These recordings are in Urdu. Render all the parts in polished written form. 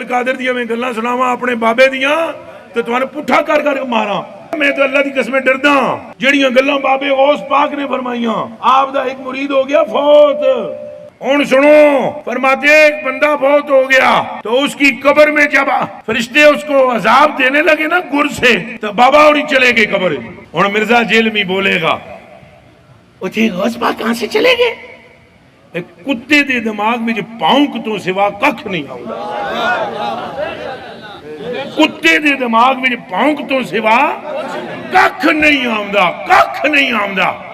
قادر دیا میں گلاں سناواں اپنے بابے دیاں تے تواں پٹھا کر کر ماراں. میں تو اللہ دی قسمیں ڈردا جڑیاں گلاں بابے غوث پاک نے فرمائیاں. آپ دا ایک مرید ہو گیا فوت. ہن سنو فرماتے ایک بندہ فوت ہو گیا تو اس کی قبر میں جب فرشتے اس کو عذاب دینے لگے نا گر سے تو بابا اور چلے گئے قبر. ہن مرزا جیلمی بولے گا اٹھے غوث پاک کہاں سے چلے گئے؟ ایک کتے دے دماغ میں جو پاؤنک تو سوا ککھ نہیں آؤں. کتے دے دماغ میں جو پاؤنک تو سوا ککھ نہیں آؤں ککھ نہیں آؤں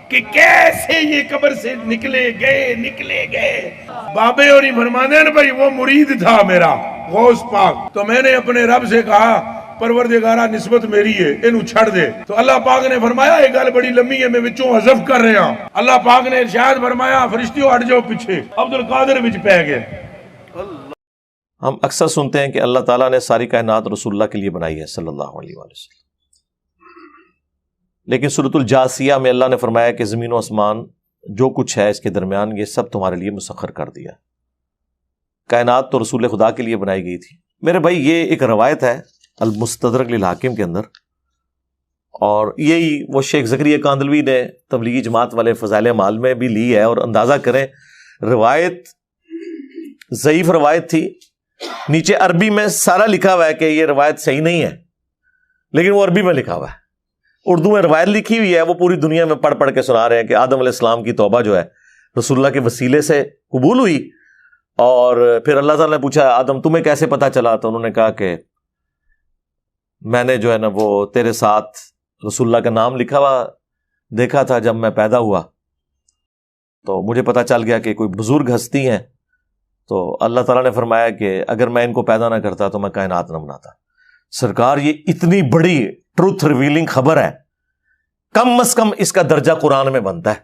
کہ کیسے یہ قبر سے نکلے گئے. بابے اور ہی فرمانے ہیں بھائی وہ مرید تھا میرا غوث پاک تو میں نے اپنے رب سے کہا پروردگارہ نسبت میری ہے انہوں چھڑ دے. تو اللہ پاک نے فرمایا یہ گل بڑی لمبی ہے میں وچوں حذف کر رہا ہوں. اللہ پاک نے ارشاد فرمایا فرشتیوں ہٹ جاؤ پیچھے. عبد القادر وچ پہ گئے. ہم اکثر سنتے ہیں کہ اللہ تعالیٰ نے ساری کائنات رسول اللہ کے لیے بنائی ہے صلی اللہ علیہ وآلہ وسلم. لیکن سورۃ الجاثیہ میں اللہ نے فرمایا کہ زمین و آسمان جو کچھ ہے اس کے درمیان یہ سب تمہارے لیے مسخر کر دیا. کائنات تو رسول خدا کے لیے بنائی گئی تھی. میرے بھائی یہ ایک روایت ہے المستدرک للحاکم کے اندر اور یہی وہ شیخ زکریا کاندلوی نے تبلیغی جماعت والے فضائل اعمال میں بھی لی ہے. اور اندازہ کریں روایت ضعیف روایت تھی. نیچے عربی میں سارا لکھا ہوا ہے کہ یہ روایت صحیح نہیں ہے لیکن وہ عربی میں لکھا ہوا ہے. اردو میں روایت لکھی ہوئی ہے وہ پوری دنیا میں پڑھ پڑھ کے سنا رہے ہیں کہ آدم علیہ السلام کی توبہ جو ہے رسول اللہ کے وسیلے سے قبول ہوئی. اور پھر اللہ تعالیٰ نے پوچھا آدم تمہیں کیسے پتا چلا؟ تو انہوں نے کہا کہ میں نے جو ہے نا وہ تیرے ساتھ رسول اللہ کا نام لکھا ہوا دیکھا تھا جب میں پیدا ہوا تو مجھے پتا چل گیا کہ کوئی بزرگ ہستی ہیں. تو اللہ تعالیٰ نے فرمایا کہ اگر میں ان کو پیدا نہ کرتا تو میں کائنات نہ بناتا. سرکار یہ اتنی بڑی ٹروتھ ریویلنگ خبر ہے کم از کم اس کا درجہ قرآن میں بنتا ہے.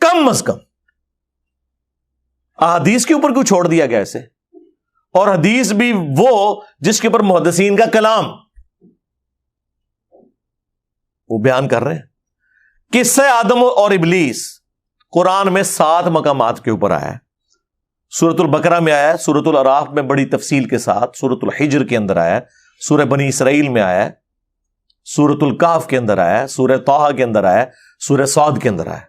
کم از کم احادیث کے اوپر کیوں چھوڑ دیا گیا اسے؟ اور حدیث بھی وہ جس کے اوپر محدثین کا کلام وہ بیان کر رہے ہیں. قصہ آدم اور ابلیس قرآن میں 7 مقامات کے اوپر آیا ہے. سورۃ البقرہ میں آیا ہے, سورۃ الاعراف میں بڑی تفصیل کے ساتھ, سورۃ الحجر کے اندر آیا ہے, سورہ بنی اسرائیل میں آیا ہے, سورۃ الکہف کے اندر آیا ہے, سورہ طٰہٰ کے اندر آیا ہے, سورہ صاد کے اندر آیا ہے.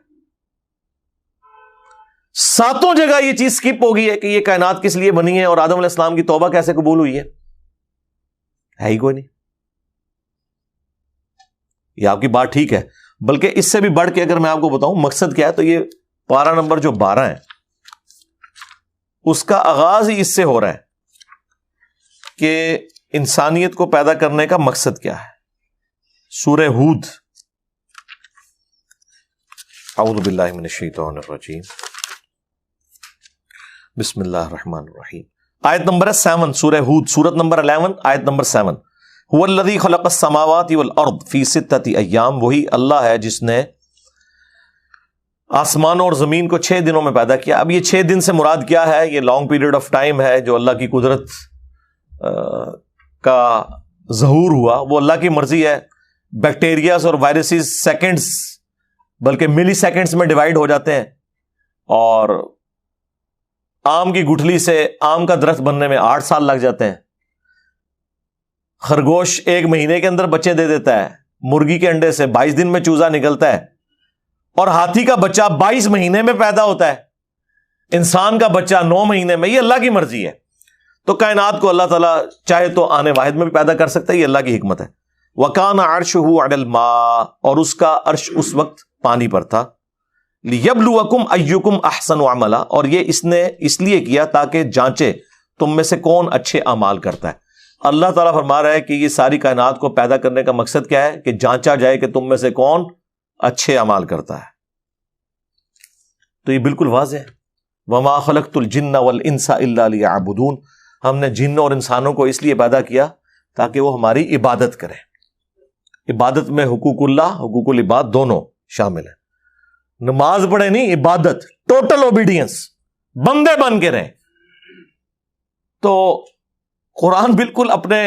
7 جگہ یہ چیز سکپ ہو گئی ہے کہ یہ کائنات کس لیے بنی ہے اور آدم علیہ السلام کی توبہ کیسے قبول ہوئی ہے ہی کوئی نہیں. یہ آپ کی بات ٹھیک ہے, بلکہ اس سے بھی بڑھ کے اگر میں آپ کو بتاؤں مقصد کیا ہے تو یہ پارہ نمبر جو 12 ہے اس کا آغاز ہی اس سے ہو رہا ہے کہ انسانیت کو پیدا کرنے کا مقصد کیا ہے. سورہ ہود اعوذ باللہ من الشیطان الرجیم بسم اللہ الرحمن الرحیم آیت نمبر 7 سورہ ہود سورت نمبر 11 آیت نمبر 7 هو الذی خلق السماوات والارض فی 6 ایام وہی اللہ ہے جس نے آسمانوں اور زمین کو 6 دنوں میں پیدا کیا. اب یہ 6 دن سے مراد کیا ہے؟ یہ لانگ پیریڈ آف ٹائم ہے جو اللہ کی قدرت کا ظہور ہوا, وہ اللہ کی مرضی ہے. بیکٹیریاز اور وائرسز سیکنڈز بلکہ ملی سیکنڈز میں ڈیوائیڈ ہو جاتے ہیں اور آم کی گٹھلی سے آم کا درخت بننے میں 8 سال لگ جاتے ہیں. خرگوش 1 مہینے کے اندر بچے دے دیتا ہے, مرغی کے انڈے سے 22 دن میں چوزا نکلتا ہے, اور ہاتھی کا بچہ 22 مہینے میں پیدا ہوتا ہے, انسان کا بچہ 9 مہینے میں. یہ اللہ کی مرضی ہے. تو کائنات کو اللہ تعالیٰ چاہے تو آنے واحد میں بھی پیدا کر سکتا ہے, یہ اللہ کی حکمت ہے. وَكَانَ عَرْشُهُ عَلَى الْمَاءِ اور اس کا عرش اس وقت پانی پر تھا. لِيَبْلُوَكُمْ أَيُّكُمْ أَحْسَنُ عَمَلًا اور یہ اس نے اس لیے کیا تاکہ جانچے تم میں سے کون اچھے اعمال کرتا ہے. اللہ تعالیٰ فرما رہا ہے کہ یہ ساری کائنات کو پیدا کرنے کا مقصد کیا ہے کہ جانچا جائے کہ تم میں سے کون اچھے اعمال کرتا ہے. تو یہ بالکل واضح ہے. وَمَا خَلَقْتُ الْجِنَّ وَالْإِنسَ إِلَّا لِيَعْبُدُونَ ہم نے جن اور انسانوں کو اس لیے پیدا کیا تاکہ وہ ہماری عبادت کریں. عبادت میں حقوق اللہ حقوق العباد دونوں شامل ہیں. نماز پڑھے نہیں, عبادت, ٹوٹل اوبیڈینس, بندے بن کے رہیں. تو قرآن بالکل اپنے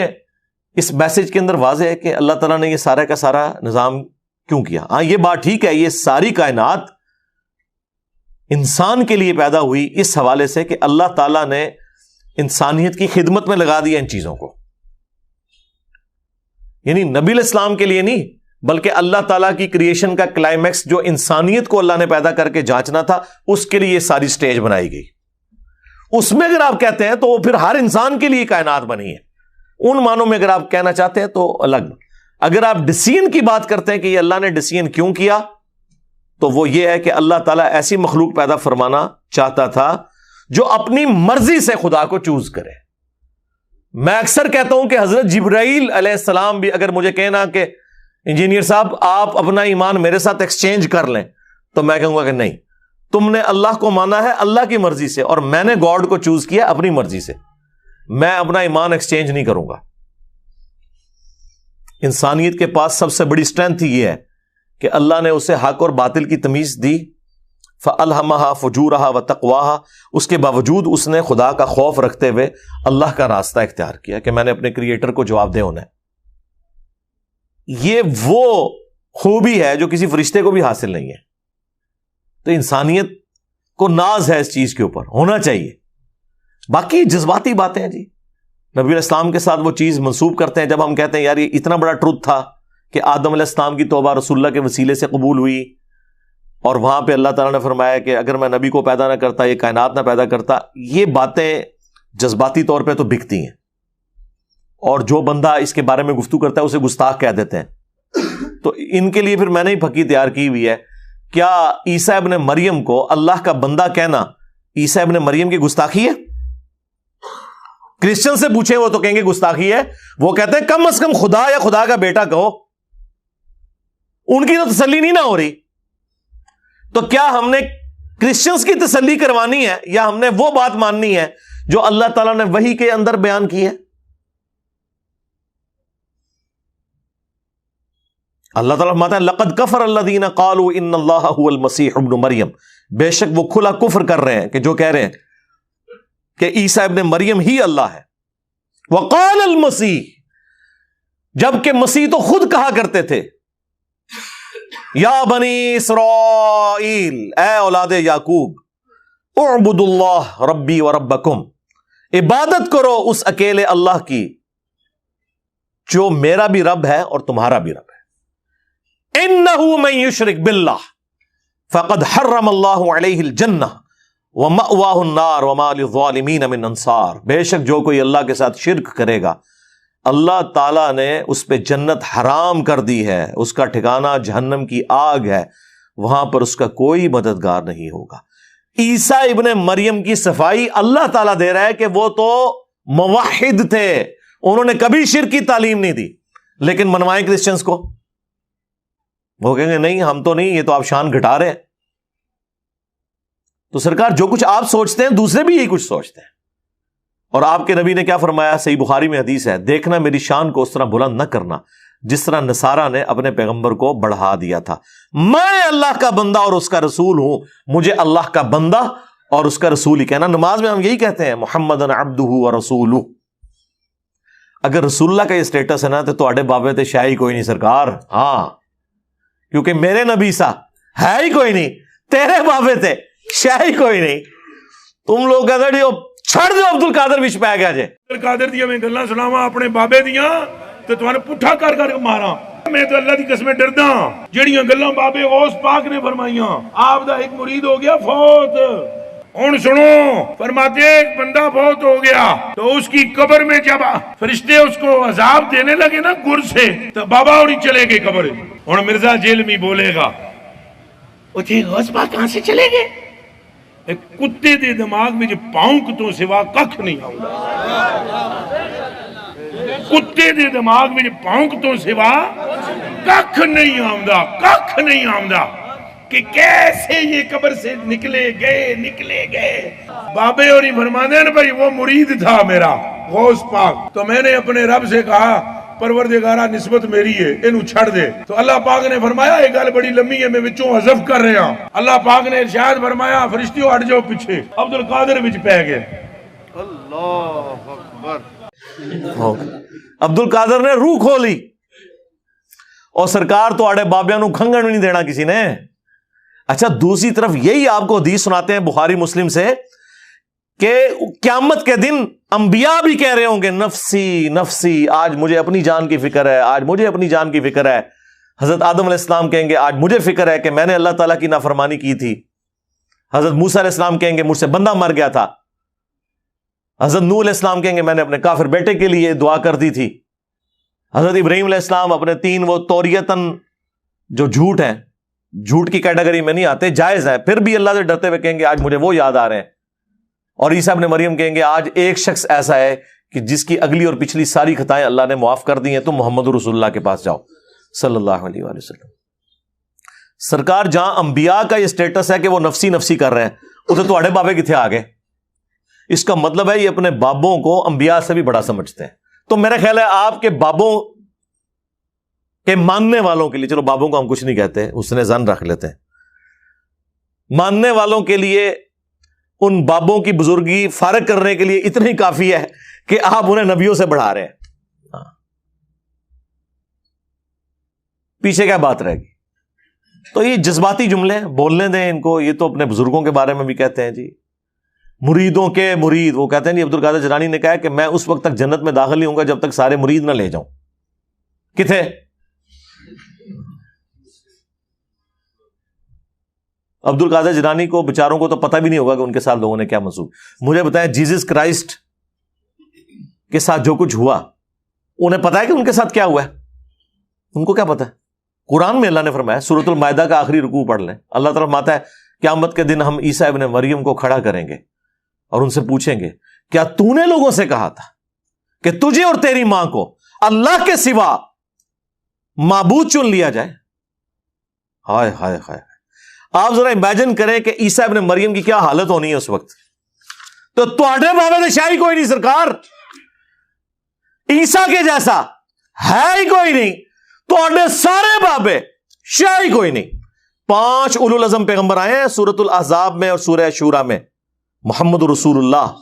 اس میسج کے اندر واضح ہے کہ اللہ تعالیٰ نے یہ سارا کا سارا نظام کیوں کیا. ہاں یہ بات ٹھیک ہے یہ ساری کائنات انسان کے لیے پیدا ہوئی اس حوالے سے کہ اللہ تعالیٰ نے انسانیت کی خدمت میں لگا دیا ان چیزوں کو. یعنی نبی علیہ السلام کے لیے نہیں بلکہ اللہ تعالیٰ کی کریشن کا کلائمیکس جو انسانیت کو اللہ نے پیدا کر کے جانچنا تھا اس کے لیے یہ ساری سٹیج بنائی گئی. اس میں اگر آپ کہتے ہیں تو وہ پھر ہر انسان کے لیے کائنات بنی ہے. ان معنوں میں اگر آپ کہنا چاہتے ہیں تو الگ. اگر آپ ڈسیزن کی بات کرتے ہیں کہ یہ اللہ نے ڈسیزن کیوں کیا تو وہ یہ ہے کہ اللہ تعالیٰ ایسی مخلوق پیدا فرمانا چاہتا تھا جو اپنی مرضی سے خدا کو چوز کرے. میں اکثر کہتا ہوں کہ حضرت جبرائیل علیہ السلام بھی اگر مجھے کہنا کہ انجینئر صاحب آپ اپنا ایمان میرے ساتھ ایکسچینج کر لیں تو میں کہوں گا کہ نہیں, تم نے اللہ کو مانا ہے اللہ کی مرضی سے اور میں نے گاڈ کو چوز کیا اپنی مرضی سے, میں اپنا ایمان ایکسچینج نہیں کروں گا. انسانیت کے پاس سب سے بڑی اسٹرینتھ یہ ہے کہ اللہ نے اسے حق اور باطل کی تمیز دی, فَأَلْهَمَهَا فُجُورَهَا وَتَقْوَاهَا, اس کے باوجود اس نے خدا کا خوف رکھتے ہوئے اللہ کا راستہ اختیار کیا کہ میں نے اپنے کریٹر کو جواب دے ہونا ہے. یہ وہ خوبی ہے جو کسی فرشتے کو بھی حاصل نہیں ہے. تو انسانیت کو ناز ہے اس چیز کے اوپر, ہونا چاہیے. باقی جذباتی باتیں ہیں جی, نبی علیہ السلام کے ساتھ وہ چیز منسوب کرتے ہیں. جب ہم کہتے ہیں یار یہ اتنا بڑا ٹروتھ تھا کہ آدم علیہ السلام کی توبہ رسول اللہ کے وسیلے سے قبول ہوئی, اور وہاں پہ اللہ تعالیٰ نے فرمایا کہ اگر میں نبی کو پیدا نہ کرتا, یہ کائنات نہ پیدا کرتا. یہ باتیں جذباتی طور پہ تو بکتی ہیں, اور جو بندہ اس کے بارے میں گفتگو کرتا ہے اسے گستاخ کہہ دیتے ہیں. تو ان کے لیے پھر میں نے ہی پھکی تیار کی ہوئی ہے. کیا عیسیٰ ابن مریم کو اللہ کا بندہ کہنا عیسیٰ ابن مریم کی گستاخی ہے؟ کرسچن سے پوچھیں وہ تو کہیں گے گستاخی ہے. وہ کہتے ہیں کم از کم خدا یا خدا کا بیٹا کہو. ان کی تو تسلی نہیں نہ ہو رہی. تو کیا ہم نے کرسچنز کی تسلی کروانی ہے یا ہم نے وہ بات ماننی ہے جو اللہ تعالیٰ نے وحی کے اندر بیان کی ہے؟ اللہ تعالیٰ فرماتا ہے لقد کفر الذین قالوا ان اللہ هو المسیح ابن مریم, بے شک وہ کھلا کفر کر رہے ہیں کہ جو کہہ رہے ہیں کہ عیسیٰ ابن مریم ہی اللہ ہے. وقال المسیح, جبکہ مسیح تو خود کہا کرتے تھے یا بنی اسرائیل, اے اولاد یعقوب, اعبدوا اللہ ربی و ربکم, عبادت کرو اس اکیلے اللہ کی جو میرا بھی رب ہے اور تمہارا بھی رب ہے. انہ من یشرک باللہ فقد حرم اللہ علیہ الجنہ ومأواہ النار وما للظالمین من انصار, بے شک جو کوئی اللہ کے ساتھ شرک کرے گا اللہ تعالیٰ نے اس پہ جنت حرام کر دی ہے, اس کا ٹھکانہ جہنم کی آگ ہے, وہاں پر اس کا کوئی مددگار نہیں ہوگا. عیسیٰ ابن مریم کی صفائی اللہ تعالیٰ دے رہا ہے کہ وہ تو موحد تھے, انہوں نے کبھی شرک کی تعلیم نہیں دی. لیکن منوائیں کرسچنز کو, وہ کہیں گے نہیں ہم تو نہیں, یہ تو آپ شان گھٹا رہے ہیں. تو سرکار جو کچھ آپ سوچتے ہیں دوسرے بھی یہی کچھ سوچتے ہیں. اور آپ کے نبی نے کیا فرمایا, صحیح بخاری میں حدیث ہے, دیکھنا میری شان کو اس طرح بلند نہ کرنا جس طرح نصارہ نے اپنے پیغمبر کو بڑھا دیا تھا. میں اللہ کا بندہ اور اس کا رسول ہوں, مجھے اللہ کا بندہ اور اس کا رسول ہی کہنا. نماز میں ہم یہی کہتے ہیں محمدن عبدہ ورسولہ. اگر رسول اللہ کا یہ سٹیٹس ہے نا تو تواڈے بابے تے شاہی کوئی نہیں سرکار. ہاں, کیونکہ میرے نبی سا ہے ہی کوئی نہیں, تیرے بابے تے شاہی کوئی نہیں. تم لوگ کہتے ہو چھڑ دو عبد القادر وچ پی گیا جے. عبد القادر دیاں میں گلاں سناواں اپنے بابے دیاں تے تواں پٹھا کر کر ماراں. میں تو اللہ دی قسمیں ڈردا جڑیاں گلاں بابے غوث پاک نے فرمائیاں. آپ دا ایک مرید ہو گیا فوت. ہن سنو, فرماتے ایک بندہ فوت ہو گیا تو اس کی قبر میں جب فرشتے اس کو عذاب دینے لگے نا گر سے, تو بابا اڑی چلے گئے قبر. ہن مرزا جیلمی بولے گا او جی غوث پاک کہاں سے چلے گئے؟ ایک کتے دے دماغ میں جو پاؤنک تو سوا ککھ نہیں آؤں. کتے دے دماغ میں جو پاؤنک تو سوا ککھ نہیں آؤں, ککھ نہیں آؤں کہ کیسے یہ قبر سے نکلے گئے. بابے اور ہی فرمانے ہیں بھائی وہ مرید تھا میرا غوث پاک, تو میں نے اپنے رب سے کہا پروردگارہ نسبت میری ہے انہوں چھڑ دے. تو اللہ پاک نے فرمایا یہ گل بڑی لمبی ہے میں وچوں حذف کر رہا ہوں. اللہ پاک نے ارشاد فرمایا فرشتیوں ہٹ جاؤ پیچھے. عبد القادر وچ پہ گئے. اللہ اکبر. عبد القادر نے روح کھولی, اور سرکار تو آڑے بابیاں نو کھنگن نہیں دینا کسی نے. اچھا دوسری طرف یہی آپ کو حدیث سناتے ہیں بخاری مسلم سے کہ قیامت کے دن انبیاء بھی کہہ رہے ہوں گے نفسی نفسی، آج مجھے اپنی جان کی فکر ہے، آج مجھے اپنی جان کی فکر ہے۔ حضرت آدم علیہ السلام کہیں گے آج مجھے فکر ہے کہ میں نے اللہ تعالیٰ کی نافرمانی کی تھی۔ حضرت موسیٰ علیہ السلام کہیں گے مجھ سے بندہ مر گیا تھا۔ حضرت نوح علیہ السلام کہیں گے میں نے اپنے کافر بیٹے کے لیے دعا کر دی تھی۔ حضرت ابراہیم علیہ السلام اپنے 3 وہ توریتاً جو جھوٹ ہیں، جھوٹ کی کیٹیگری میں نہیں آتے، جائز ہے، پھر بھی اللہ سے ڈرتے ہوئے کہیں گے آج مجھے وہ یاد آ رہے ہیں۔ اور عیسیٰ ابن مریم کہیں گے آج ایک شخص ایسا ہے کہ جس کی اگلی اور پچھلی ساری خطائیں اللہ نے معاف کر دی ہیں، تم محمد رسول اللہ کے پاس جاؤ صلی اللہ علیہ وآلہ وسلم۔ سرکار جہاں انبیاء کا یہ سٹیٹس ہے کہ وہ نفسی نفسی کر رہے ہیں، اتنے تواڈے بابے کتنے آ گئے؟ اس کا مطلب ہے یہ اپنے بابوں کو انبیاء سے بھی بڑا سمجھتے ہیں۔ تو میرا خیال ہے آپ کے بابوں کے ماننے والوں کے لیے، چلو بابوں کو ہم کچھ نہیں کہتے، اس نے زن رکھ لیتے ہیں، ماننے والوں کے لیے ان بابوں کی بزرگی فارغ کرنے کے لیے اتنا ہی کافی ہے کہ آپ انہیں نبیوں سے بڑھا رہے ہیں۔ پیچھے کیا بات رہے گی؟ تو یہ جذباتی جملے بولنے دیں ان کو، یہ تو اپنے بزرگوں کے بارے میں بھی کہتے ہیں جی، مریدوں کے مرید، وہ کہتے ہیں جی عبد القادر جیلانی نے کہا کہ میں اس وقت تک جنت میں داخل نہیں ہوں گا جب تک سارے مرید نہ لے جاؤں۔ کتنے؟ عبد القادر جیلانی کو بیچاروں کو تو پتہ بھی نہیں ہوگا کہ ان کے ساتھ لوگوں نے کیا منسوخ۔ مجھے بتائیں جیزس کرائسٹ کے ساتھ جو کچھ ہوا، انہیں پتا ہے کہ ان کے ساتھ کیا ہوا ہے؟ ان کو کیا پتا ہے؟ قرآن میں اللہ نے فرمایا، سورۃ المائدہ کا آخری رکوع پڑھ لیں، اللہ تعالیٰ فرماتا ہے قیامت کے دن ہم عیسیٰ ابن مریم کو کھڑا کریں گے اور ان سے پوچھیں گے کیا تو نے لوگوں سے کہا تھا کہ تجھے اور تیری ماں کو اللہ کے سوا معبود چن لیا جائے؟ ہائے ہائے ہائے، آپ ذرا امیجن کریں کہ عیسیٰ ابن مریم کی کیا حالت ہونی ہے اس وقت۔ تو تواڈے بابے نے شاہی کوئی نہیں سرکار، عیسیٰ کے جیسا ہے ہی کوئی نہیں، تواڈے سارے بابے شاہی کوئی نہیں۔ 5 اولو العزم پیغمبر آئے ہیں سورۃ الاحزاب میں اور سورہ شورى میں، محمد رسول اللہ،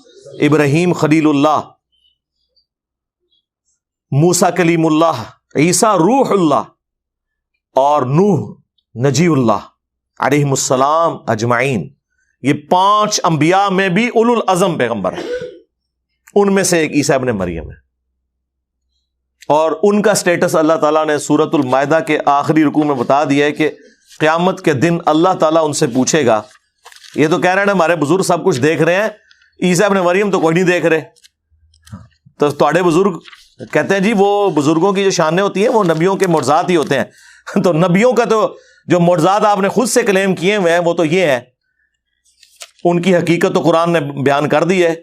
ابراہیم خلیل اللہ، موسیٰ کلیم اللہ، عیسیٰ روح اللہ، اور نوح نجی اللہ علیہ السلام اجمعین۔ یہ 5 انبیاء میں بھی اولو العزم پیغمبر ہیں، ان میں سے ایک عیسیٰ ابن مریم ہے، اور ان کا سٹیٹس اللہ تعالیٰ نے سورۃ المائدہ کے آخری رکوع میں بتا دیا ہے کہ قیامت کے دن اللہ تعالیٰ ان سے پوچھے گا، یہ تو کہہ رہے ہیں ہمارے بزرگ سب کچھ دیکھ رہے ہیں، عیسیٰ ابن مریم تو کوئی نہیں دیکھ رہے۔ تو تواڈے بزرگ کہتے ہیں جی وہ بزرگوں کی جو شانیں ہوتی ہیں وہ نبیوں کے معجزات ہی ہوتے ہیں۔ تو نبیوں کا تو جو معجزات آپ نے خود سے کلیم کیے ہوئے ہیں وہ تو یہ ہے، ان کی حقیقت تو قرآن نے بیان کر دی ہے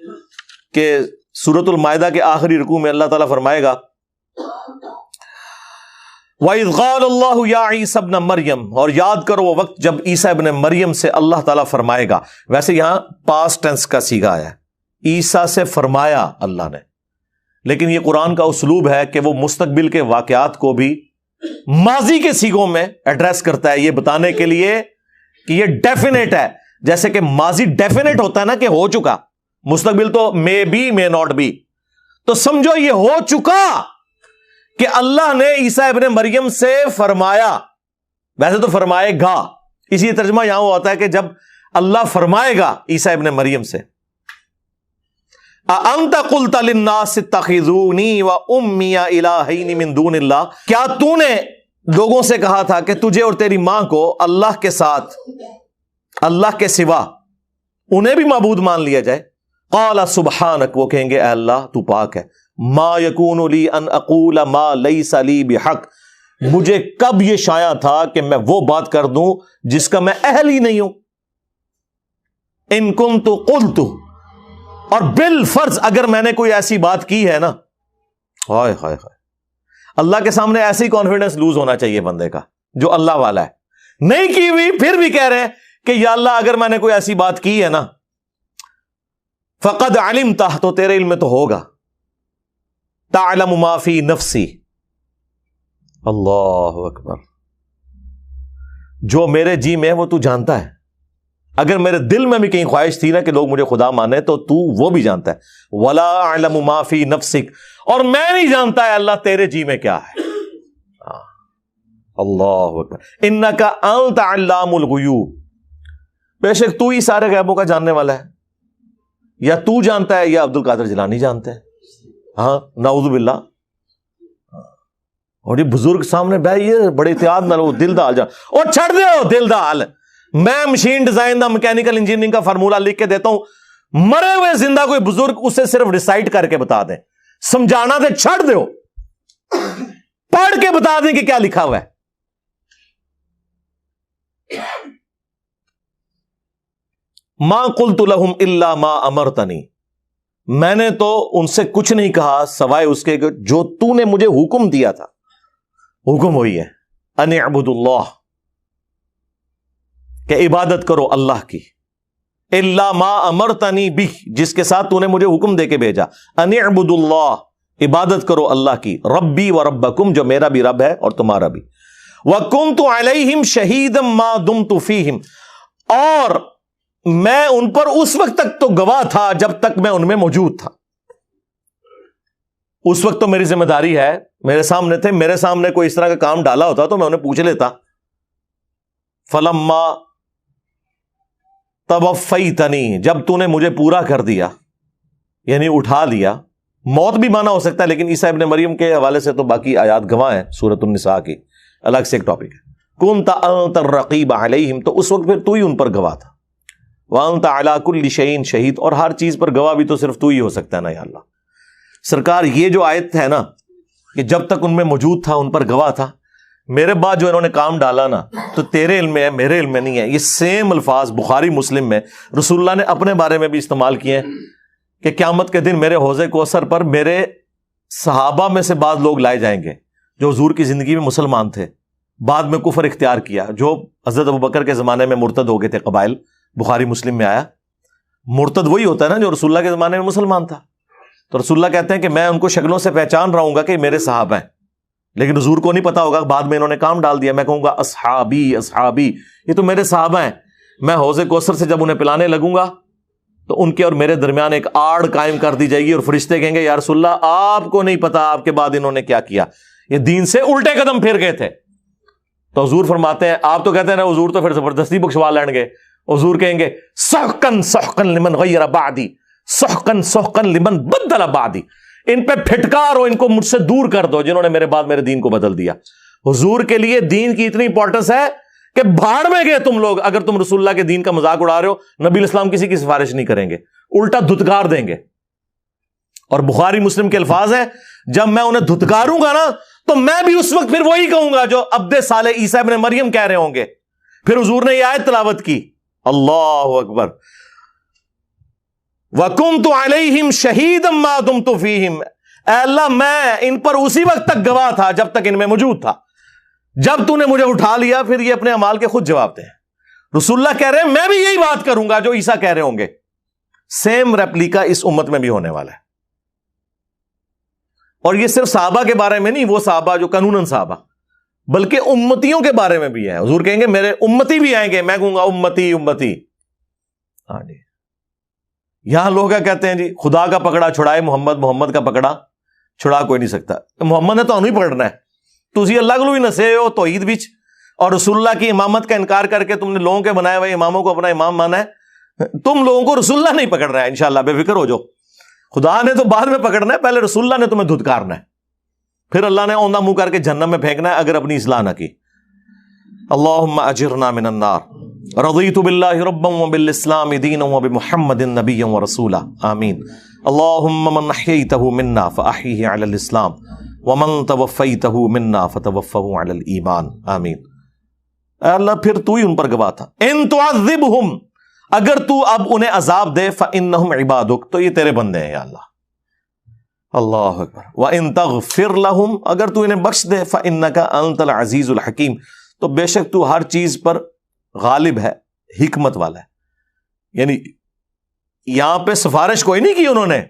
کہ سورۃ المائدہ کے آخری رکوع میں اللہ تعالیٰ فرمائے گا وَإِذْ قَالَ اللَّهُ يَا عِيسَى ابْنَ مَرْيَمَ، اور یاد کرو وہ وقت جب عیسیٰ ابن مریم سے اللہ تعالیٰ فرمائے گا۔ ویسے یہاں پاسٹ ٹینس کا صیغہ آیا ہے، عیسیٰ سے فرمایا اللہ نے، لیکن یہ قرآن کا اسلوب ہے کہ وہ مستقبل کے واقعات کو بھی ماضی کے صیغوں میں ایڈریس کرتا ہے، یہ بتانے کے لیے کہ یہ ڈیفینیٹ ہے، جیسے کہ ماضی ڈیفینیٹ ہوتا ہے نا کہ ہو چکا، مستقبل تو may be may not be, تو سمجھو یہ ہو چکا کہ اللہ نے عیسیٰ ابن مریم سے فرمایا، ویسے تو فرمائے گا، اسی ترجمہ یہاں وہ ہوتا ہے کہ جب اللہ فرمائے گا عیسیٰ ابن مریم سے، اَأَنْتَ قُلْتَ لِلنَّاسِ اتَّخِذُونِي وَأُمِّيَ إِلَٰهَيْنِ مِن دُونِ اللَّهِ، کیا تو نے لوگوں سے کہا تھا کہ تجھے اور تیری ماں کو اللہ کے ساتھ، اللہ کے سوا انہیں بھی معبود مان لیا جائے؟ قَالَ سُبْحَانَكَ، وہ کہیں گے اے اللہ تو پاک ہے، ما یکون لی ان اقول ما لیس لی بحق، مجھے کب یہ شایع تھا کہ میں وہ بات کر دوں جس کا میں اہل ہی نہیں ہوں، ان کنت قلت، اور بالفرض اگر میں نے کوئی ایسی بات کی ہے نا، ہائے ہائے ہائے، اللہ کے سامنے ایسی کانفیڈنس لوز ہونا چاہیے بندے کا جو اللہ والا ہے، نہیں کی ہوئی پھر بھی کہہ رہے ہیں کہ یا اللہ اگر میں نے کوئی ایسی بات کی ہے نا، فقد علمتہ، تو تیرے علم میں تو ہوگا، تعلم ما فی نفسی، اللہ اکبر، جو میرے جی میں ہے وہ تو جانتا ہے، اگر میرے دل میں بھی کہیں خواہش تھی نا کہ لوگ مجھے خدا مانے تو تو وہ بھی جانتا ہے، ولا اعلم ما فی نفسک، اور میں نہیں جانتا ہے اللہ تیرے جی میں کیا ہے، اللہ اکبر، انک انت علام الغیوب، بے شک تو ہی سارے غیبوں کا جاننے والا ہے، یا تو جانتا ہے یا عبد القادر جیلانی جانتے ہیں. ہاں نعوذ باللہ. اور یہ بزرگ سامنے بیٹھے بڑے احتیاط نہ لو, دل دال جا اور چھڑ دو دل دال. میں machine design the mechanical engineering کا فارمولہ لکھ کے دیتا ہوں, مرے ہوئے زندہ کوئی بزرگ اسے صرف ریسائٹ کر کے بتا دیں, سمجھانا دے چھڑ دو, پڑھ کے بتا دیں کہ کیا لکھا ہوا ہے. ما قلت لهم الا ما امرتنی, میں نے تو ان سے کچھ نہیں کہا سوائے اس کے جو تو نے مجھے حکم دیا تھا. حکم وہی ہے ان اعبدوا اللہ, کہ عبادت کرو اللہ کی. الا ما امرتنی بہ, جس کے ساتھ تو نے مجھے حکم دے کے بھیجا. ان اعبدوا اللہ, عبادت کرو اللہ کی. ربی و ربکم, جو میرا بھی رب ہے اور تمہارا بھی. وکنت علیہم شہیدا ما دمت فیہم, اور میں ان پر اس وقت تک تو گواہ تھا جب تک میں ان میں موجود تھا. اس وقت تو میری ذمہ داری ہے, میرے سامنے تھے, میرے سامنے کوئی اس طرح کا کام ڈالا ہوتا تو میں انہیں پوچھ لیتا. فلما توفیتنی, جب تو نے مجھے پورا کر دیا یعنی اٹھا لیا. موت بھی مانا ہو سکتا ہے, لیکن عیسیٰ ابن مریم کے حوالے سے تو باقی آیات گواہ ہیں سورۃ النساء کی, الگ سے ایک ٹاپک ہے. کنت انت الرقیب علیہم, تو اس وقت پھر تو ہی ان پر گواہ تھا. وانت علی کل شیء شہید, اور ہر چیز پر گواہ بھی تو صرف تو ہی ہو سکتا ہے نا یا اللہ. سرکار یہ جو آیت ہے نا کہ جب تک ان میں موجود تھا ان پر گواہ تھا, میرے بعد جو انہوں نے کام ڈالا نا تو تیرے علم میں ہے میرے علم میں نہیں ہے. یہ سیم الفاظ بخاری مسلم میں رسول اللہ نے اپنے بارے میں بھی استعمال کیے ہیں کہ قیامت کے دن میرے حوض کوثر پر میرے صحابہ میں سے بعض لوگ لائے جائیں گے جو حضور کی زندگی میں مسلمان تھے, بعد میں کفر اختیار کیا, جو حضرت ابوبکر کے زمانے میں مرتد ہو گئے تھے قبائل. بخاری مسلم میں آیا. مرتد وہی ہوتا ہے نا جو رسول اللہ کے زمانے میں مسلمان تھا. تو رسول اللہ کہتے ہیں کہ میں ان کو شکلوں سے پہچان رہا ہوں گا کہ میرے صحابہ ہیں, لیکن حضور کو نہیں پتا ہوگا, بعد میں انہوں نے کام ڈال دیا. میں کہوں گا اصحابی اصحابی, یہ تو میرے صحابہ ہیں. میں حوض کوثر سے جب انہیں پلانے لگوں گا تو ان کے اور میرے درمیان ایک آڑ قائم کر دی جائے گی, اور فرشتے کہیں گے یا رسول اللہ آپ کو نہیں پتا آپ کے بعد انہوں نے کیا کیا, یہ دین سے الٹے قدم پھر گئے تھے. تو حضور فرماتے ہیں, آپ تو کہتے ہیں نا حضور تو پھر زبردستی بخشوا لیں گے. حضور کہیں گے سحقن سحقن لمن غیر بعدی, سحقن سحقن لمن بدل بعدی, ان پہ پھٹکارو, ان کو مجھ سے دور کر دو جنہوں نے میرے بعد میرے دین کو بدل دیا. حضور کے لیے دین کی اتنی امپورٹنس ہے کہ بھاڑ میں گئے تم لوگ اگر تم رسول اللہ کے دین کا مذاق اڑا رہے ہو. نبی اسلام کسی کی سفارش نہیں کریں گے, الٹا دھتکار دیں گے. اور بخاری مسلم کے الفاظ ہیں, جب میں انہیں دھتکاروں گا نا تو میں بھی اس وقت پھر وہی کہوں گا جو عبد صالح عیسیٰ ابن مریم کہہ رہے ہوں گے. پھر حضور نے یہ آیت تلاوت کی, اللہ اکبر, وَكُنْتُ عَلَيْهِمْ شَهِيدًا مَا دُمْتُ فِيهِمْ, اے اللہ میں ان پر اسی وقت تک گواہ تھا جب تک ان میں موجود تھا. جب تو نے مجھے اٹھا لیا پھر یہ اپنے اعمال کے خود جواب دیں. رسول اللہ کہہ رہے ہیں میں بھی یہی بات کروں گا جو عیسیٰ کہہ رہے ہوں گے. سیم ریپلیکا اس امت میں بھی ہونے والا ہے. اور یہ صرف صحابہ کے بارے میں نہیں, وہ صحابہ جو قانوناً صحابہ, بلکہ امتیوں کے بارے میں بھی ہے. حضور کہیں گے میرے امتی بھی آئیں گے, میں کہوں گا امتی امتی. ہاں جی, یہاں لوگ کیا کہتے ہیں جی خدا کا پکڑا چھڑائے محمد, محمد کا پکڑا چھڑا کوئی نہیں سکتا. محمد نے تو نہیں پکڑنا ہے, تسی اللہ کو بھی نسے ہو توحید وچ, اور رسول اللہ کی امامت کا انکار کر کے تم نے لوگوں کے بنائے ہوئے اماموں کو اپنا امام مانا ہے. تم لوگوں کو رسول اللہ نہیں پکڑ رہا ہے, انشاءاللہ بے فکر ہو جو. خدا نے تو بعد میں پکڑنا ہے, پہلے رسول اللہ نے تمہیں دھتکارنا ہے, پھر اللہ نے اوندا منہ کر کے جہنم میں پھینکنا ہے اگر اپنی اصلاح نہ کی. اللہم اجرنا من النار. رضیت باللہ ربا وبالاسلام دینا وبمحمد نبیا ورسولا, آمین. اللہم من احییتہ منا فاحیہ علی الاسلام ومن توفیتہ منا فتوفہ علی الایمان, آمین. اے اللہ پھر تو ہی ان پر گواہ تھا. ان تعذبہم, اگر تو اب انہیں عذاب دے, فانہم عبادک, تو یہ تیرے بندے ہیں یا اللہ. اللہ اکبر. وان تغفر لہم, اگر تو انہیں بخش دے, فانک انت العزیز الحکیم, تو بے شک تو ہر چیز پر غالب ہے, حکمت والا ہے. یعنی یہاں پہ سفارش کوئی نہیں کی انہوں نے,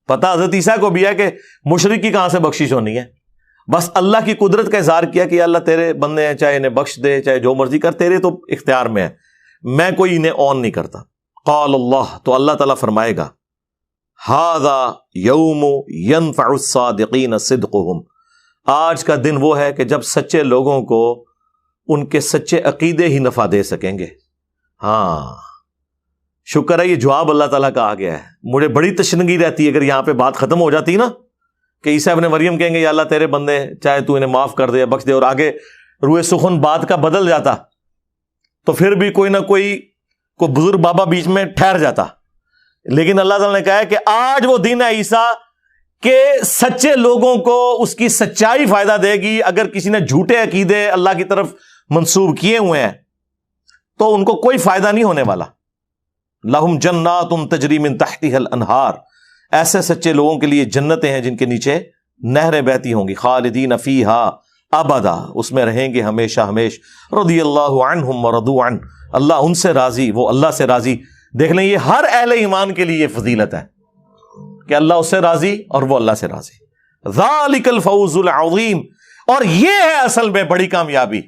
پتہ حضرت عیسیٰ کو بھی ہے کہ مشرک کی کہاں سے بخشش ہونی ہے, بس اللہ کی قدرت کا اظہار کیا کہ اللہ تیرے بندے ہیں, چاہے انہیں بخش دے چاہے جو مرضی کر, تیرے تو اختیار میں ہے, میں کوئی انہیں اون نہیں کرتا. قال اللہ, تو اللہ تعالیٰ فرمائے گا ھذا یوم ینفع الصادقین صدقہم, آج کا دن وہ ہے کہ جب سچے لوگوں کو ان کے سچے عقیدے ہی نفع دے سکیں گے. ہاں, شکر ہے یہ جواب اللہ تعالیٰ کا آ گیا ہے. مجھے بڑی تشنگی رہتی ہے اگر یہاں پہ بات ختم ہو جاتی نا کہ عیسیٰ ابن مریم کہیں گے یا اللہ تیرے بندے چاہے تو انہیں معاف کر دے یا بخش دے, اور آگے روئے سخن بات کا بدل جاتا تو پھر بھی کوئی نہ کوئی بزرگ بابا بیچ میں ٹھہر جاتا. لیکن اللہ تعالیٰ نے کہا ہے کہ آج وہ دین ہے عیسیٰ کہ سچے لوگوں کو اس کی سچائی فائدہ دے گی. اگر کسی نے جھوٹے عقیدے اللہ کی طرف منسوب کیے ہوئے ہیں تو ان کو کوئی فائدہ نہیں ہونے والا. لہم جنات تجری من تحتها الانہار, ایسے سچے لوگوں کے لیے جنتیں ہیں جن کے نیچے نہریں بہتی ہوں گی. خالدین فیہا ابدا, اس میں رہیں گے ہمیشہ ہمیش. رضی اللہ عنہم ورضوا عنہ, اللہ ان سے راضی وہ اللہ سے راضی. دیکھ لیں یہ ہر اہل ایمان کے لیے یہ فضیلت ہے کہ اللہ اس سے راضی اور وہ اللہ سے راضی. ذالک الفوز العظیم, اور یہ ہے اصل میں بڑی کامیابی.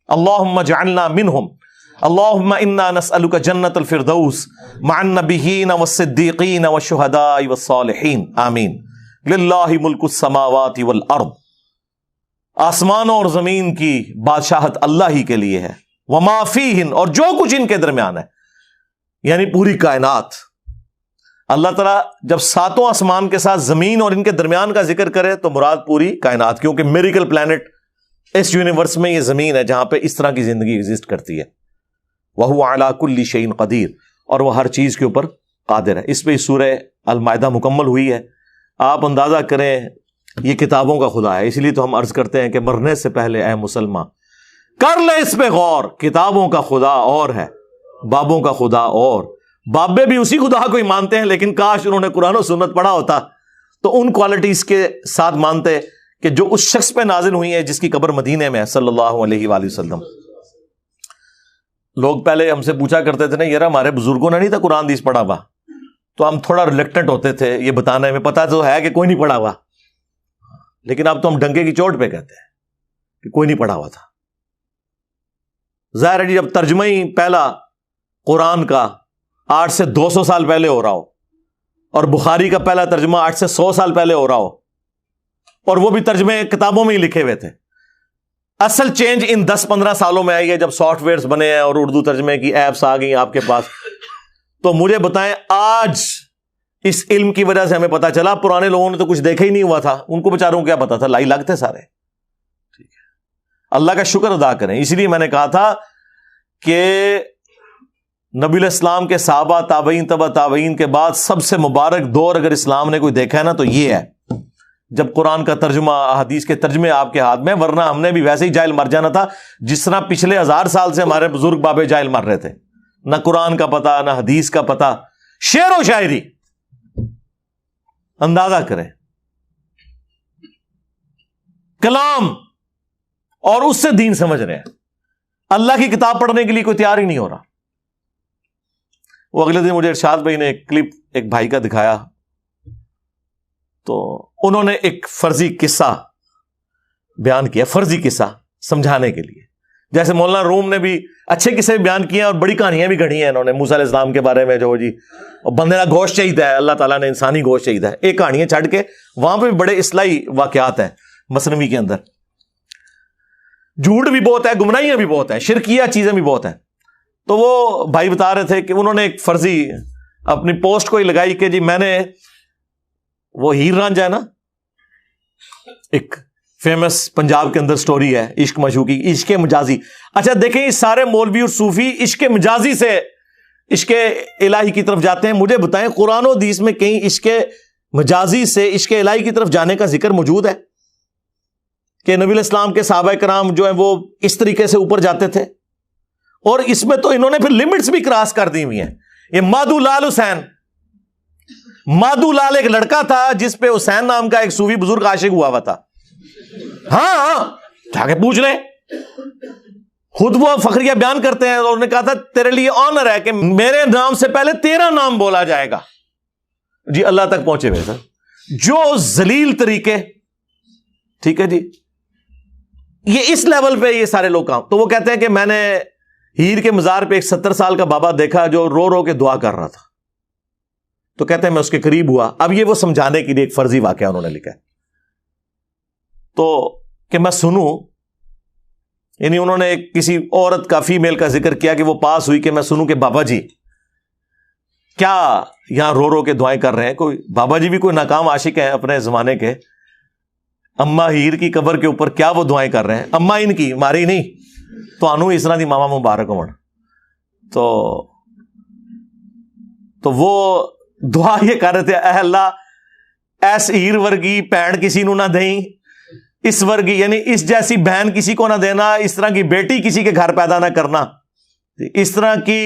اللہم اجعلنا منہم, اللہم انا نسألک جنت الفردوس مع النبیین والصدیقین والشہداء والصالحین آمین. للہ ملک السماوات والارض, آسمانوں اور زمین کی بادشاہت اللہ ہی کے لیے ہے. وما فیہن, اور جو کچھ ان کے درمیان ہے, یعنی پوری کائنات. اللہ تعالیٰ جب ساتوں آسمان کے ساتھ زمین اور ان کے درمیان کا ذکر کرے تو مراد پوری کائنات, کیونکہ میریکل پلانٹ اس یونیورس میں یہ زمین ہے جہاں پہ اس طرح کی زندگی ایگزسٹ کرتی ہے. وَهُوَ عَلَى كُلِّ شَيْءٍ قَدِيرٌ, اور وہ ہر چیز کے اوپر قادر ہے. اس پہ سورہ المائدہ مکمل ہوئی ہے. آپ اندازہ کریں یہ کتابوں کا خدا ہے, اس لیے تو ہم عرض کرتے ہیں کہ مرنے سے پہلے اے مسلمان کر لے اس پہ غور. کتابوں کا خدا اور ہے, بابوں کا خدا اور. بابے بھی اسی خدا کو ہی مانتے ہیں, لیکن کاش انہوں نے قرآن و سنت پڑھا ہوتا تو ان کوالٹیز کے ساتھ مانتے کہ جو اس شخص پہ نازل ہوئی ہے جس کی قبر مدینے میں ہے صلی اللہ علیہ وآلہ وسلم. لوگ پہلے ہم سے پوچھا کرتے تھے نا یار ہمارے بزرگوں نے نہیں تھا قرآن حدیث پڑھا ہوا, تو ہم تھوڑا ریلیکٹنٹ ہوتے تھے یہ بتانے میں. پتا تو ہے کہ کوئی نہیں پڑھا ہوا, لیکن اب تو ہم ڈنکے کی چوٹ پہ کہتے ہیں کہ کوئی نہیں پڑھا ہوا تھا. ظاہر ہے جب ترجمہ ہی پہلا قرآن کا 8 سے 200 سال پہلے ہو رہا ہو, اور بخاری کا پہلا ترجمہ 8 سے 100 سال پہلے ہو رہا ہو, اور وہ بھی ترجمے کتابوں میں ہی لکھے ہوئے تھے. اصل چینج ان 10-15 سالوں میں آئی ہے جب سافٹ ویئرز بنے ہیں اور اردو ترجمے کی ایپس آ گئی آپ کے پاس. تو مجھے بتائیں آج اس علم کی وجہ سے ہمیں پتا چلا, پرانے لوگوں نے تو کچھ دیکھا ہی نہیں ہوا تھا, ان کو بیچاروں کو کیا پتا تھا, لائی لگتے سارے. ٹھیک ہے, اللہ کا شکر ادا کریں. اس لیے میں نے کہا تھا کہ نبی علیہ السلام کے صحابہ تابعین تبع تابعین کے بعد سب سے مبارک دور اگر اسلام نے کوئی دیکھا ہے نا تو یہ ہے جب قرآن کا ترجمہ حدیث کے ترجمے آپ کے ہاتھ میں. ورنہ ہم نے بھی ویسے ہی جاہل مر جانا تھا جس طرح پچھلے 1000 سال سے ہمارے بزرگ بابے جاہل مر رہے تھے. نہ قرآن کا پتہ نہ حدیث کا پتہ, شعر و شاعری. اندازہ کریں کلام, اور اس سے دین سمجھ رہے ہیں. اللہ کی کتاب پڑھنے کے لیے کوئی تیار ہی نہیں ہو رہا. وہ اگلے دن مجھے ارشاد بھائی نے ایک کلپ ایک بھائی کا دکھایا, تو انہوں نے ایک فرضی قصہ بیان کیا, فرضی قصہ سمجھانے کے لیے. جیسے مولانا روم نے بھی اچھے قصے بیان کیے اور بڑی کہانیاں بھی گھڑی ہیں انہوں نے موسیٰ علیہ السلام کے بارے میں, جو جی بندے کا گوشت چاہیے ہے, اللہ تعالیٰ نے انسانی گوشت چاہیے ہے, ایک کہانیاں چھڑ کے وہاں پہ بھی بڑے اصلاحی واقعات ہیں مثنوی کے اندر. جھوٹ بھی بہت ہے, گمراہیاں بھی بہت ہیں, شرکیہ چیزیں بھی بہت ہیں. تو وہ بھائی بتا رہے تھے کہ انہوں نے ایک فرضی اپنی پوسٹ کو ہی لگائی کہ جی میں نے وہ ہیر رانجھا ہے نا, ایک فیمس پنجاب کے اندر سٹوری ہے عشق مشوقی, عشق مجازی. اچھا دیکھیں یہ سارے مولوی اور صوفی عشق مجازی سے عشق الہی کی طرف جاتے ہیں. مجھے بتائیں قرآن و حدیث میں کہیں عشق مجازی سے عشق الہی کی طرف جانے کا ذکر موجود ہے کہ نبی علیہ السلام کے صحابہ کرام جو ہیں وہ اس طریقے سے اوپر جاتے تھے؟ اور اس میں تو انہوں نے پھر لمٹس بھی کراس کر دی ہوئی ہیں. یہ مادو لال حسین, مادو لال ایک لڑکا تھا جس پہ حسین نام کا ایک صوفی بزرگ عاشق ہوا تھا. ہاں جا کے پوچھ لیں, خود وہ فخریہ بیان کرتے ہیں. اور انہوں نے کہا تھا تیرے لیے آنر ہے کہ میرے نام سے پہلے تیرا نام بولا جائے گا. جی اللہ تک پہنچے ہوئے سر, جو ذلیل طریقے. ٹھیک ہے جی, یہ اس لیول پہ یہ سارے لوگ کام. تو وہ کہتے ہیں کہ میں نے ہیر کے مزار پہ ایک 70 سال کا بابا دیکھا جو رو رو کے دعا کر رہا تھا. تو کہتے ہیں میں اس کے قریب ہوا. اب یہ وہ سمجھانے کے لیے ایک فرضی واقعہ انہوں نے لکھا ہے تو کہ میں سنوں, یعنی انہوں نے ایک کسی عورت کا فیمیل کا ذکر کیا کہ وہ پاس ہوئی کہ میں سنوں کہ بابا جی کیا یہاں رو رو کے دعائیں کر رہے ہیں؟ کوئی بابا جی بھی کوئی ناکام عاشق ہیں اپنے زمانے کے، اما ہیر کی قبر کے اوپر کیا وہ دعائیں کر رہے ہیں؟ اما ان کی ماری نہیں تو انو اس طرح دی ماما مبارک ہون، تو وہ دعا یہ کر رہے تھے، اے اللہ ایس ہیر ورگی بہن کسی نو نہ دیں، اس ورگی یعنی اس جیسی بہن کسی کو نہ دینا، اس طرح کی بیٹی کسی کے گھر پیدا نہ کرنا، اس طرح کی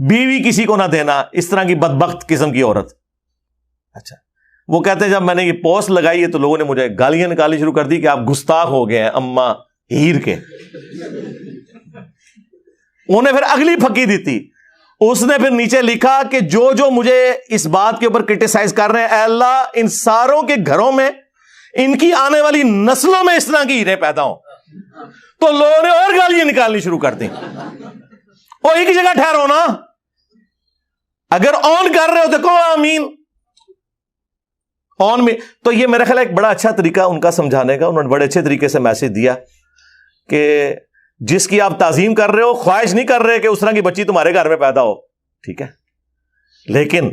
بیوی کسی کو نہ دینا، اس طرح کی بدبخت قسم کی عورت۔ اچھا وہ کہتے ہیں جب میں نے یہ پوسٹ لگائی ہے تو لوگوں نے مجھے گالیاں نکالنی شروع کر دی کہ آپ گستاخ ہو گئے ہیں اما ہیر کے۔ انہیں پھر اگلی پھکی دی تھی، اس نے پھر نیچے لکھا کہ جو مجھے اس بات کے اوپر کرٹیسائز کر رہے ہیں، اے اللہ ان ساروں کے گھروں میں ان کی آنے والی نسلوں میں اس طرح کی ہیریں پیدا ہوں۔ تو لوگوں نے اور گالیاں نکالنی شروع کر دی۔ اور ایک جگہ ٹھہرو نا، اگر آن کر رہے ہو تو کہو آمین آن میں۔ تو یہ میرا خیال ہے ایک بڑا اچھا طریقہ ان کا سمجھانے کا، انہوں نے بڑے اچھے طریقے سے میسج دیا کہ جس کی آپ تعظیم کر رہے ہو، خواہش نہیں کر رہے کہ اس طرح کی بچی تمہارے گھر میں پیدا ہو، ٹھیک ہے، لیکن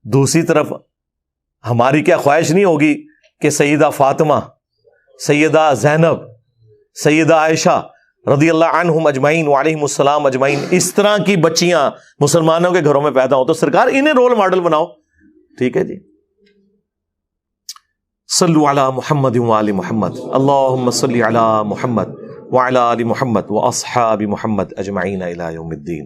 دوسری طرف ہماری کیا خواہش نہیں ہوگی کہ سیدہ فاطمہ، سیدہ زینب، سیدہ عائشہ رضی اللہ عنہم اجمعین وعلیہم السلام اجمعین اس طرح کی بچیاں مسلمانوں کے گھروں میں پیدا ہوں؟ تو سرکار انہیں رول ماڈل بناؤ، ٹھیک ہے جی۔ صلو علی محمد وآل محمد، اللہم صلی علی محمد وعلی آل محمد واصحاب محمد اجمعین الی یوم الدین۔